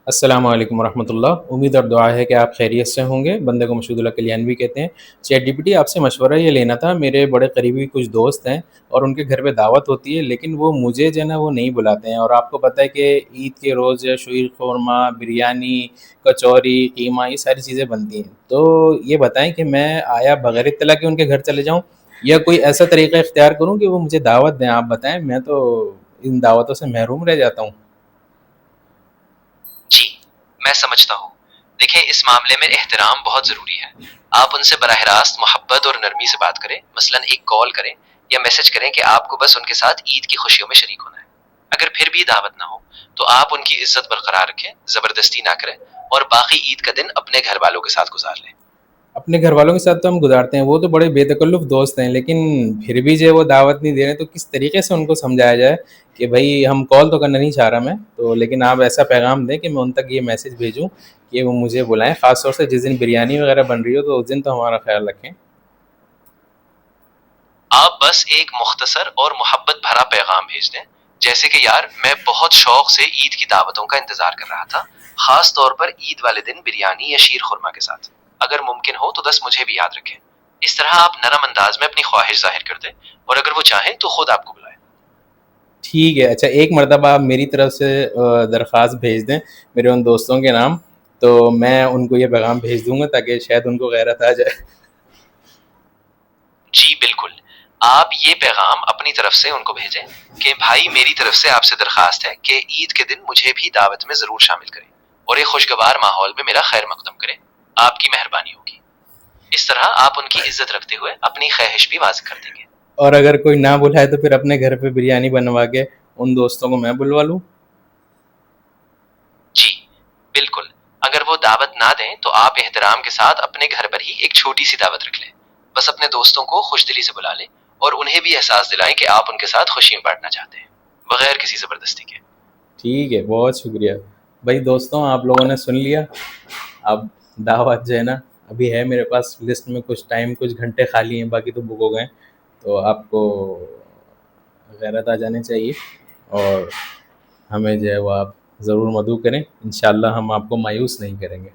السلام علیکم ورحمۃ اللہ، امید اور دعا ہے کہ آپ خیریت سے ہوں گے۔ بندے کو مشہود اللہ کلیان بھی کہتے ہیں۔ چیٹ جی پی ٹی، آپ سے مشورہ یہ لینا تھا۔ میرے بڑے قریبی کچھ دوست ہیں اور ان کے گھر پہ دعوت ہوتی ہے، لیکن وہ مجھے جو ہے نا وہ نہیں بلاتے ہیں، اور آپ کو پتہ ہے کہ عید کے روز جو ہے شیر خورما، بریانی، کچوری، قیمہ، یہ ساری چیزیں بنتی ہیں۔ تو یہ بتائیں کہ میں آیا بغیر اطلاع کے ان کے گھر چلے جاؤں، یا کوئی ایسا طریقہ اختیار کروں کہ وہ مجھے دعوت دیں؟ آپ بتائیں، میں تو ان دعوتوں سے محروم رہ جاتا ہوں۔ جی میں سمجھتا ہوں۔ دیکھیں، اس معاملے میں احترام بہت ضروری ہے۔ آپ ان سے براہ راست محبت اور نرمی سے بات کریں، مثلاً ایک کال کریں یا میسج کریں کہ آپ کو بس ان کے ساتھ عید کی خوشیوں میں شریک ہونا ہے۔ اگر پھر بھی دعوت نہ ہو تو آپ ان کی عزت برقرار رکھیں، زبردستی نہ کریں، اور باقی عید کا دن اپنے گھر والوں کے ساتھ گزار لیں۔ اپنے گھر والوں کے ساتھ تو ہم گزارتے ہیں، وہ تو بڑے بے تکلف دوست ہیں، لیکن پھر بھی جو ہے وہ دعوت نہیں دے رہے، تو کس طریقے سے ان کو سمجھایا جائے کہ بھائی ہم کال تو کرنا نہیں چاہ رہا میں تو، لیکن آپ ایسا پیغام دیں کہ میں ان تک یہ میسج بھیجوں کہ وہ مجھے بلائیں، خاص طور سے جس دن بریانی وغیرہ بن رہی ہو تو اس دن تو ہمارا خیال رکھیں۔ آپ بس ایک مختصر اور محبت بھرا پیغام بھیج دیں، جیسے کہ یار میں بہت شوق سے عید کی دعوتوں کا انتظار کر رہا تھا، خاص طور پر عید والے دن بریانی یا شیر خورما کے ساتھ۔ اگر ممکن ہو تو بس مجھے بھی یاد رکھیں۔ اس طرح آپ نرم انداز میں اپنی خواہش ظاہر کر دیں، اور اگر وہ چاہیں تو خود آپ کو بلائیں۔ ٹھیک ہے، اچھا ایک مرتبہ آپ میری طرف سے درخواست بھیج دیں میرے ان دوستوں کے نام، تو میں ان کو یہ پیغام بھیج دوں گا تاکہ شاید ان کو غیرت آ جائے۔ جی بالکل، آپ یہ پیغام اپنی طرف سے ان کو بھیجیں کہ بھائی میری طرف سے آپ سے درخواست ہے کہ عید کے دن مجھے بھی دعوت میں ضرور شامل کریں، اور ایک خوشگوار ماحول میں میرا خیر مقدم کریں۔ آپ کی مہربانی ہوگی۔ اس طرح آپ ان کی عزت رکھتے ہوئے اپنی خواہش بھی واضح کر دیں گے۔ اور اگر کوئی نہ بلائے تو پھر اپنے گھر پہ بریانی بنوا کے ان دوستوں کو میں بلوا لوں۔ جی بالکل، اگر وہ دعوت نہ دیں تو آپ احترام کے ساتھ اپنے گھر پر ہی ایک چھوٹی سی دعوت رکھ لیں۔ بس اپنے دوستوں کو خوش دلی سے بلا لیں، اور انہیں بھی احساس دلائیں کہ آپ ان کے ساتھ خوشیاں بانٹنا چاہتے ہیں، بغیر کسی زبردستی کے۔ ٹھیک ہے، بہت شکریہ بھائی۔ دوستوں، آپ لوگوں نے سن لیا۔ اب دعوت جو ہے نا ابھی ہے میرے پاس لسٹ میں، کچھ ٹائم کچھ گھنٹے خالی ہیں، باقی تو بک ہو گئے، تو آپ کو غیرت آ جانی چاہیے، اور ہمیں جو ہے وہ آپ ضرور مدعو کریں، انشاءاللہ ہم آپ کو مایوس نہیں کریں گے۔